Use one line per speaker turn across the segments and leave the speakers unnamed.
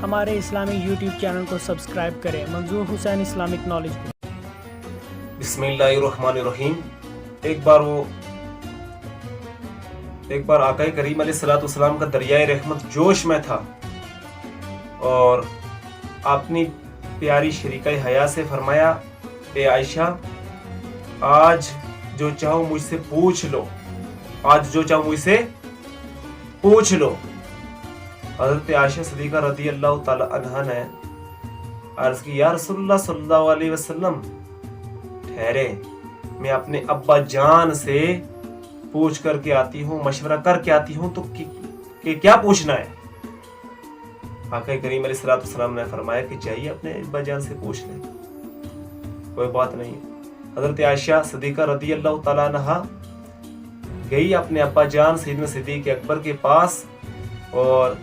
ہمارے Islamic YouTube channel کو subscribe کریں۔ منظور حسین اسلامک نالج۔
بسم اللہ الرحمن الرحیم۔ ایک بار آقا کریم علیہ الصلوۃ والسلام کا دریائے رحمت جوش میں تھا اور اپنی پیاری شریکہ حیا سے فرمایا، اے عائشہ، آج جو چاہو مجھ سے پوچھ لو، آج جو چاہو مجھ سے پوچھ لو۔ حضرت عائشہ صدیقہ رضی اللہ تعالی عنہا نے عرض کی، یا رسول اللہ صلی اللہ علیہ وسلم، ٹھہرے، میں اپنے ابا جان سے پوچھ کر کے آتی ہوں، مشورہ کر کے آتی ہوں، تو کہ کیا پوچھنا ہے؟ آقا کریم علیہ الصلوۃ والسلام نے فرمایا کہ چاہیے اپنے ابا جان سے پوچھ لیں، کوئی بات نہیں۔ حضرت عائشہ صدیقہ رضی اللہ تعالیٰ عنہا گئی اپنے ابا جان سیدنا صدیق اکبر کے پاس اور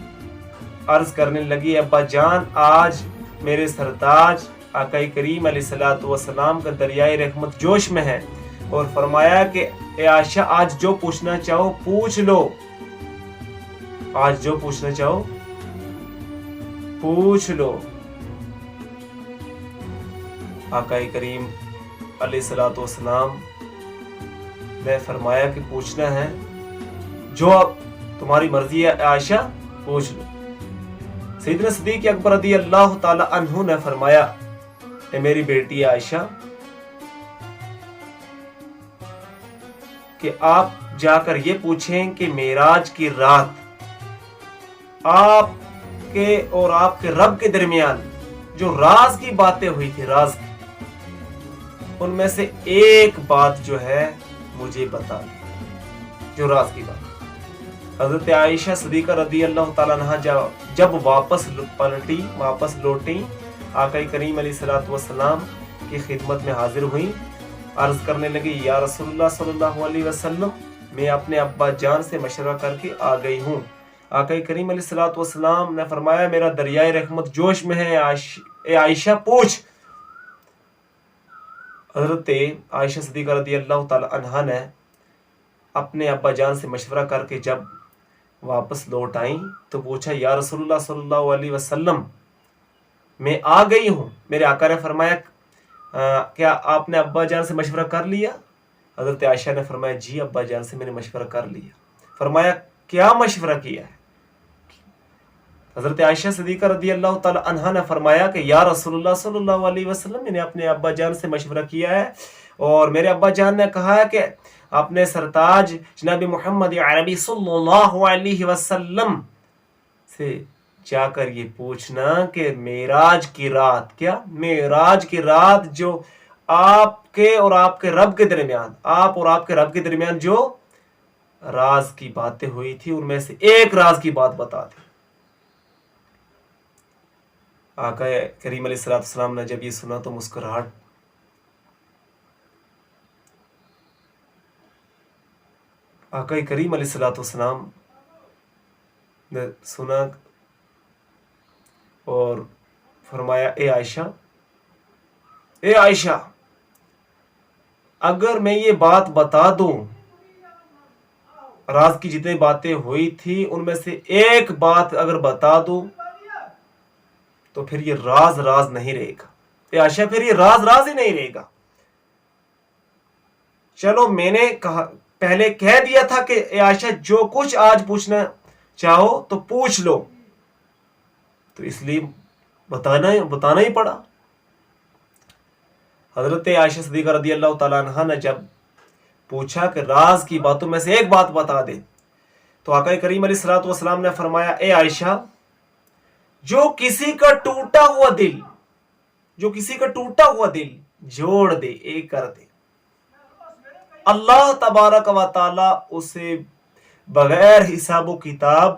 عرض کرنے لگی، ابا جان، آج میرے سرتاج آقا کریم علیہ الصلوۃ والسلام کا دریائے رحمت جوش میں ہے، اور فرمایا کہ اے عائشہ، آج جو پوچھنا چاہو پوچھ لو، آج جو پوچھنا چاہو پوچھ لو۔ آقا کریم علیہ الصلوۃ والسلام نے فرمایا کہ پوچھنا ہے، جو اب تمہاری مرضی ہے عائشہ، پوچھ لو۔ سیدنا صدیق اکبر رضی اللہ تعالی عنہ نے فرمایا، اے میری بیٹی عائشہ، کہ آپ جا کر یہ پوچھیں کہ معراج کی رات آپ کے اور آپ کے رب کے درمیان جو راز کی باتیں ہوئی تھی، راز کی، ان میں سے ایک بات جو ہے مجھے بتا دیں، جو راز کی بات۔ حضرت عائشہ صدیقہ رضی اللہ تعالیٰ عنہا جب واپس لوٹیں، آقا کریم علیہ الصلوۃ والسلام کی خدمت میں حاضر ہوئیں، عرض کرنے لگی، یا رسول اللہ صلی اللہ علیہ وسلم، میں اپنے ابا جان سے مشورہ کر کے آ گئی ہوں۔ آقا کریم علیہ الصلوۃ والسلام نے فرمایا، میرا دریائے رحمت جوش میں ہے، اے عائشہ پوچھ۔ حضرت عائشہ صدیقہ رضی اللہ تعالی عنہا نے اپنے ابا جان سے مشورہ کر کے جب واپس لوٹ آئیں تو پوچھا، یا رسول اللہ صلی اللہ علیہ وسلم، میں آ گئی ہوں۔ میرے آقا نے فرمایا، کیا آپ نے ابا جان سے مشورہ کر لیا؟ حضرت عائشہ نے فرمایا، جی ابا جان سے میں نے مشورہ کر لیا۔ فرمایا، کیا مشورہ کیا ہے؟ حضرت عائشہ صدیقہ رضی اللہ تعالی عنہا نے فرمایا کہ یا رسول اللہ صلی اللہ علیہ وسلم، میں نے اپنے ابا جان سے مشورہ کیا ہے، اور میرے ابا جان نے کہا ہے کہ اپنے سرتاج جناب محمد عربی صلی اللہ علیہ وسلم سے جا کر یہ پوچھنا کہ معراج کی رات، کیا معراج کی رات جو آپ کے اور آپ کے رب کے درمیان، آپ اور آپ کے رب کے درمیان جو راز کی باتیں ہوئی تھی، ان میں سے ایک راز کی بات بتا دیں۔ آقا کریم علیہ الصلوۃ والسلام نے جب یہ سنا تو مسکراہٹ آقا کریم علیہ الصلوۃ والسلام نے سنا اور فرمایا، اے عائشہ، اگر میں یہ بات بتا دوں، راز کی جتنی باتیں ہوئی تھی ان میں سے ایک بات اگر بتا دوں تو پھر یہ راز نہیں رہے گا۔ اے عائشہ، پھر یہ راز ہی نہیں رہے گا۔ چلو، میں نے پہلے کہہ دیا تھا کہ اے عائشہ، جو کچھ آج پوچھنا چاہو تو پوچھ لو، تو اس لیے بتانا ہی پڑا۔ حضرت عائشہ صدیقہ رضی اللہ تعالیٰ عنہا نے جب پوچھا کہ راز کی باتوں میں سے ایک بات بتا دے، تو آقا کریم علیہ الصلوۃ والسلام نے فرمایا، اے عائشہ، جو کسی کا ٹوٹا ہوا دل جوڑ دے، ایک کر دے، اللہ تبارک و تعالی اسے بغیر حساب و کتاب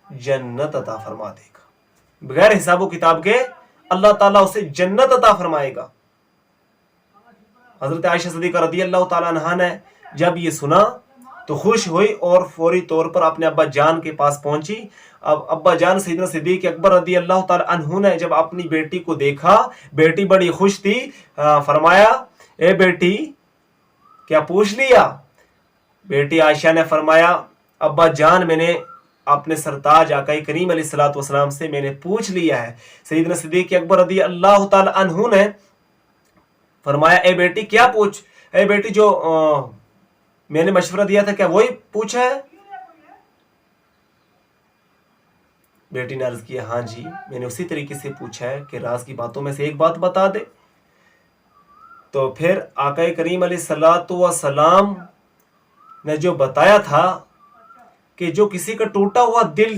جنت عطا فرما دے گا۔ بغیر حساب و کتاب کے اللہ تعالیٰ اسے جنت عطا فرمائے گا۔ حضرت عائشہ صدیقہ رضی اللہ تعالیٰ عنہا نے جب یہ سنا تو خوش ہوئی اور فوری طور پر اپنے ابا جان کے پاس پہنچی۔ اب ابا جان سیدنا صدیق اکبر رضی اللہ تعالیٰ عنہ نے جب اپنی بیٹی کو دیکھا، بیٹی بڑی خوش تھی، فرمایا، اے بیٹی، کیا پوچھ لیا؟ بیٹی عائشہ نے فرمایا، ابا جان، میں نے اپنے سرتاج آقا کریم علیہ الصلوۃ والسلام سے میں نے پوچھ لیا ہے۔ سیدنا صدیق اکبر رضی اللہ تعالی عنہ نے فرمایا اے بیٹی کیا پوچھ، اے بیٹی جو میں نے مشورہ دیا تھا کیا وہی پوچھا ہے؟ بیٹی نے عرض کیا ہاں جی میں نے اسی طریقے سے پوچھا ہے کہ راز کی باتوں میں سے ایک بات بتا دے۔ تو پھر آقا کریم علیہ الصلوۃ والسلام نے جو بتایا تھا کہ جو کسی کا ٹوٹا ہوا دل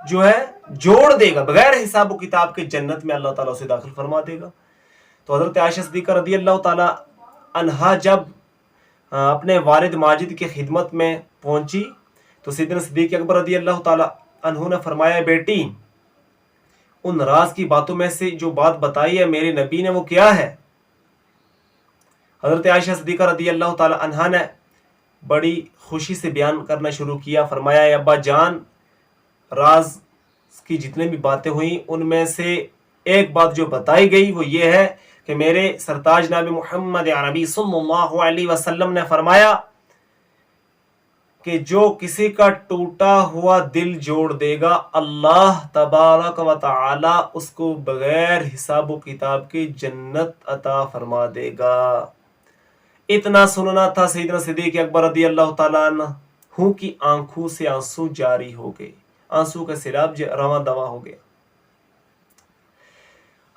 جو ہے جوڑ دے گا بغیر حساب و کتاب کے جنت میں اللہ تعالیٰ اسے داخل فرما دے گا۔ تو حضرت عائشہ صدیقہ رضی اللہ تعالی عنہا جب اپنے والد ماجد کی خدمت میں پہنچی تو سیدنا صدیق اکبر رضی اللہ تعالی عنہ نے فرمایا بیٹی ان راز کی باتوں میں سے جو بات بتائی ہے میرے نبی نے وہ کیا ہے؟ حضرت عائشہ صدیقہ رضی اللہ تعالی عنہا نے بڑی خوشی سے بیان کرنا شروع کیا، فرمایا اے ابا جان راز کی جتنے بھی باتیں ہوئیں ان میں سے ایک بات جو بتائی گئی وہ یہ ہے کہ میرے سرتاج نبی محمد عربی صلی اللہ علیہ وسلم نے فرمایا کہ جو کسی کا ٹوٹا ہوا دل جوڑ دے گا اللہ تبارک و تعالی اس کو بغیر حساب و کتاب کے جنت عطا فرما دے گا۔ اتنا سننا تھا سیدنا صدیق اکبر رضی اللہ تعالیٰ عنہ کی آنکھوں سے آنسو جاری ہو گئے، آنسو کا سیلاب رواں دواں ہو گیا۔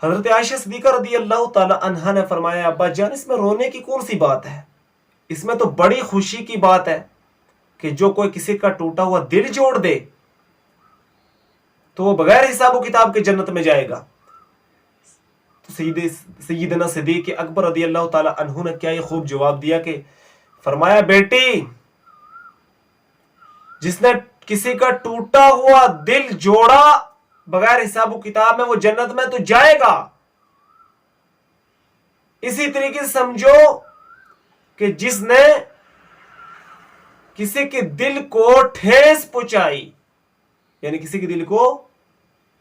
حضرت عائشہ صدیقہ رضی اللہ تعالی عنہا نے فرمایا ابا جان اس میں رونے کی کون سی بات ہے، اس میں تو بڑی خوشی کی بات ہے کہ جو کوئی کسی کا ٹوٹا ہوا دل جوڑ دے تو وہ بغیر حساب و کتاب کے جنت میں جائے گا۔ تو سیدنا صدیق اکبر رضی اللہ تعالی عنہ نے کیا یہ خوب جواب دیا کہ فرمایا بیٹی جس نے کسی کا ٹوٹا ہوا دل جوڑا بغیر حساب و کتاب میں وہ جنت میں تو جائے گا، اسی طریقے سے سمجھو کہ جس نے کسی کے دل کو ٹھیس پہنچائی یعنی کسی کے دل کو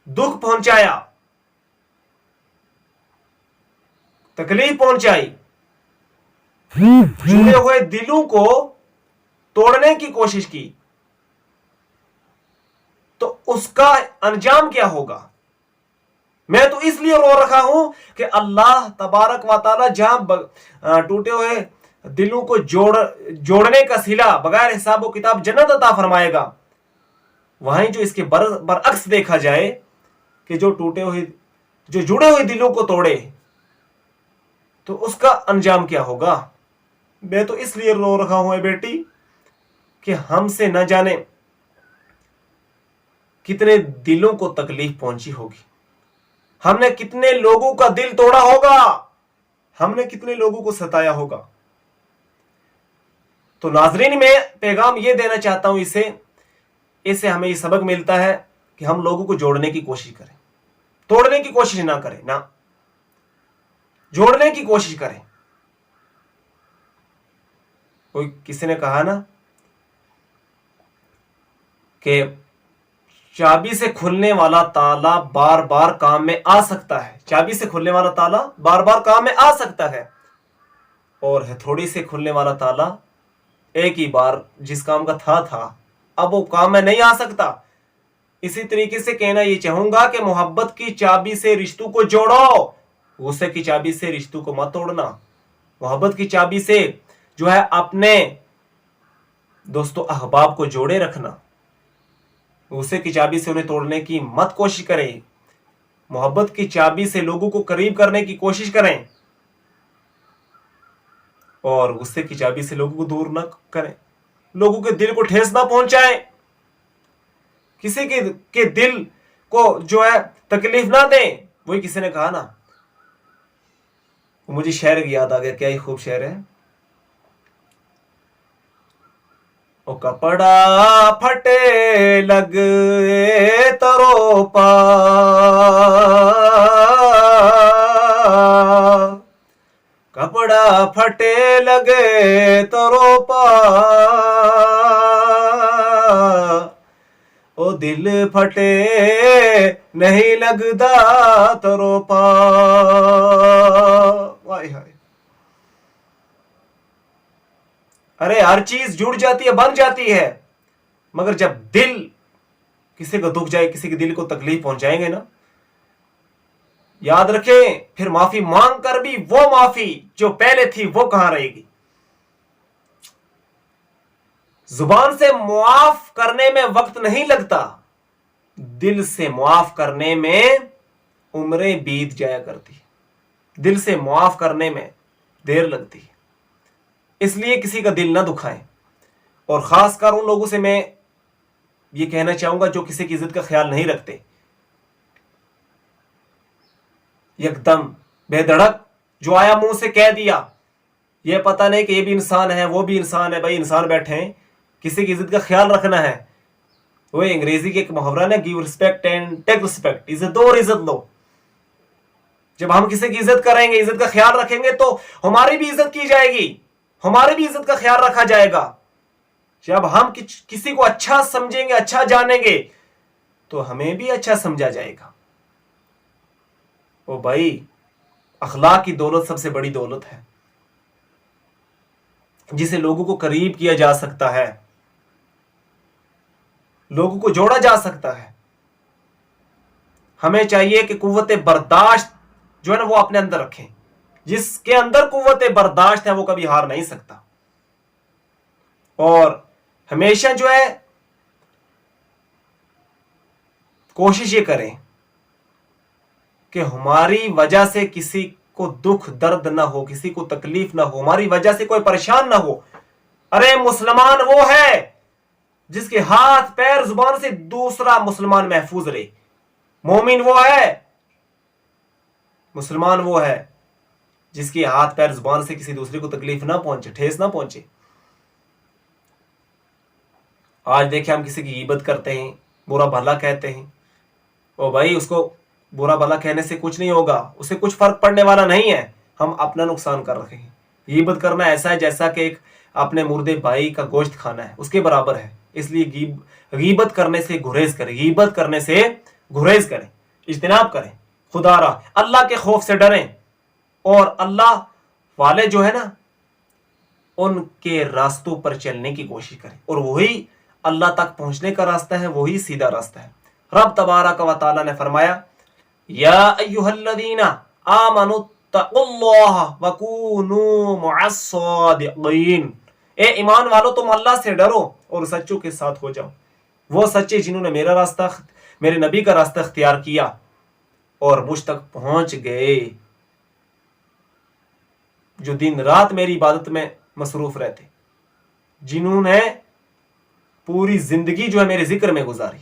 دکھ پہنچایا، تکلیف پہنچائی، جڑے ہوئے دلوں کو توڑنے کی کوشش کی تو اس کا انجام کیا ہوگا؟ میں تو اس لیے رو رکھا ہوں کہ اللہ تبارک و تعالی جہاں ٹوٹے ہوئے دلوں کو جوڑنے کا صلہ بغیر حساب و کتاب جنت عطا فرمائے گا، وہیں جو اس کے برعکس دیکھا جائے کہ جو جڑے ہوئے دلوں کو توڑے تو اس کا انجام کیا ہوگا۔ میں تو اس لیے رو رکھا ہوں اے بیٹی کہ ہم سے نہ جانے کتنے دلوں کو تکلیف پہنچی ہوگی، ہم نے کتنے لوگوں کا دل توڑا ہوگا، ہم نے کتنے لوگوں کو ستایا ہوگا۔ تو ناظرین میں پیغام یہ دینا چاہتا ہوں اس سے ہمیں یہ سبق ملتا ہے کہ ہم لوگوں کو جوڑنے کی کوشش کریں، توڑنے کی کوشش نہ کریں، نہ جوڑنے کی کوشش کریں۔ کوئی کسی نے کہا نا کہ چابی سے کھلنے والا تالا بار بار کام میں آ سکتا ہے، چابی سے کھلنے والا تالا بار بار کام میں آ سکتا ہے، اور ہتھوڑی سے کھلنے والا تالا ایک ہی بار جس کام کا تھا اب وہ کام میں نہیں آ سکتا۔ اسی طریقے سے کہنا یہ چاہوں گا کہ محبت کی چابی سے رشتوں کو جوڑو، غصے کی چابی سے رشتوں کو مت توڑنا۔ محبت کی چابی سے جو ہے اپنے دوستو احباب کو جوڑے رکھنا، غصے کی چابی سے انہیں توڑنے کی مت کوشش کریں، محبت کی چابی سے لوگوں کو قریب کرنے کی کوشش کریں اور غصے کی چابی سے لوگوں کو دور نہ کریں، لوگوں کے دل کو ٹھیس نہ پہنچائیں، کسی کے دل کو جو ہے تکلیف نہ دیں۔ وہی کسی نے کہا نا، مجھے شعر کی یاد آ گیا، کیا ہی خوب شعر ہے، او کپڑا پھٹے لگے ترو پا، کپڑا پھٹے لگے ترو پا، او دل پھٹے نہیں لگدا ترو پا۔ وائے ہائے، ارے ہر چیز جڑ جاتی ہے، بن جاتی ہے مگر جب دل کسی کو دکھ جائے, کسی کے دل کو تکلیف پہنچائیں گے نا, یاد رکھیں پھر معافی مانگ کر بھی وہ معافی جو پہلے تھی وہ کہاں رہے گی. زبان سے معاف کرنے میں وقت نہیں لگتا, دل سے معاف کرنے میں عمریں بیت جایا کرتی. دل سے معاف کرنے میں دیر لگتی ہے, اس لیے کسی کا دل نہ دکھائیں. اور خاص کر ان لوگوں سے میں یہ کہنا چاہوں گا جو کسی کی عزت کا خیال نہیں رکھتے, یک دم بے دھڑک جو آیا منہ سے کہہ دیا, یہ پتہ نہیں کہ یہ بھی انسان ہے وہ بھی انسان ہے. بھائی انسان بیٹھے ہیں, کسی کی عزت کا خیال رکھنا ہے. وہ انگریزی کے ایک محاورہ ہے, give respect and take respect, عزت دو اور عزت لو. جب ہم کسی کی عزت کریں گے, عزت کا خیال رکھیں گے تو ہماری بھی عزت کی جائے گی, ہماری بھی عزت کا خیال رکھا جائے گا. جب ہم کسی کو اچھا سمجھیں گے, اچھا جانیں گے, تو ہمیں بھی اچھا سمجھا جائے گا. او بھائی, اخلاق کی دولت سب سے بڑی دولت ہے جسے لوگوں کو قریب کیا جا سکتا ہے, لوگوں کو جوڑا جا سکتا ہے. ہمیں چاہیے کہ قوت برداشت جو ہے نا وہ اپنے اندر رکھیں. جس کے اندر قوت برداشت ہے وہ کبھی ہار نہیں سکتا. اور ہمیشہ جو ہے کوشش یہ کریں کہ ہماری وجہ سے کسی کو دکھ درد نہ ہو, کسی کو تکلیف نہ ہو, ہماری وجہ سے کوئی پریشان نہ ہو. ارے مسلمان وہ ہے جس کے ہاتھ پیر زبان سے دوسرا مسلمان محفوظ رہے. مومن وہ ہے, مسلمان وہ ہے جس کے ہاتھ پیر زبان سے کسی دوسرے کو تکلیف نہ پہنچے, ٹھیس نہ پہنچے. آج دیکھیں ہم کسی کی غیبت کرتے ہیں, برا بھلا کہتے ہیں. او بھائی, اس کو برا بھلا کہنے سے کچھ نہیں ہوگا, اسے کچھ فرق پڑنے والا نہیں ہے. ہم اپنا نقصان کر رہے ہیں. غیبت کرنا ایسا ہے جیسا کہ ایک اپنے مردے بھائی کا گوشت کھانا ہے, اس کے برابر ہے. اس لیے غیبت کرنے سے گریز کریں, غیبت کرنے سے گریز کریں, اجتناب کریں. خدا را اللہ کے خوف سے ڈریں, اور اللہ والے جو ہے نا ان کے راستوں پر چلنے کی کوشش کریں. اور وہی اللہ تک پہنچنے کا راستہ ہے, وہی سیدھا راستہ ہے. رب تبارک و تعالی نے فرمایا, یا ایھا الذین آمنوا اتقوا اللہ وکونوا مع الصادقین. اے ایمان والو تم اللہ سے ڈرو اور سچوں کے ساتھ ہو جاؤ. وہ سچے جنہوں نے میرا راستہ, میرے نبی کا راستہ اختیار کیا اور مجھ تک پہنچ گئے, جو دن رات میری عبادت میں مصروف رہتے, جنہوں نے پوری زندگی جو ہے میرے ذکر میں گزاری,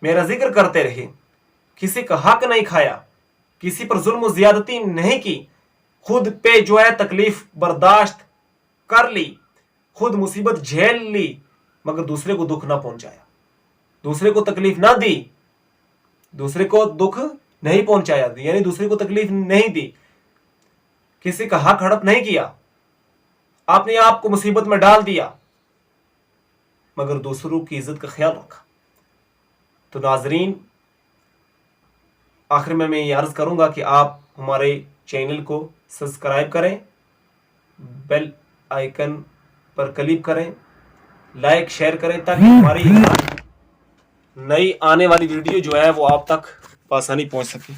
میرا ذکر کرتے رہے, کسی کا حق نہیں کھایا, کسی پر ظلم و زیادتی نہیں کی, خود پہ جو ہے تکلیف برداشت کر لی, خود مصیبت جھیل لی, مگر دوسرے کو دکھ نہ پہنچایا, دوسرے کو تکلیف نہ دی, دوسرے کو دکھ نہیں پہنچایا, یعنی دوسرے کو تکلیف نہیں دی, کسی کا حق ہڑپ نہیں کیا, آپ نے آپ کو مصیبت میں ڈال دیا, مگر دوسروں کی عزت کا خیال رکھا. تو ناظرین, آخر میں یہ عرض کروں گا کہ آپ ہمارے چینل کو سبسکرائب کریں, بیل آئیکن پر کلک کریں, لائک شیئر کریں, تاکہ ہماری نئی آنے والی ویڈیو جو ہے وہ آپ تک بآسانی پہنچ سکے.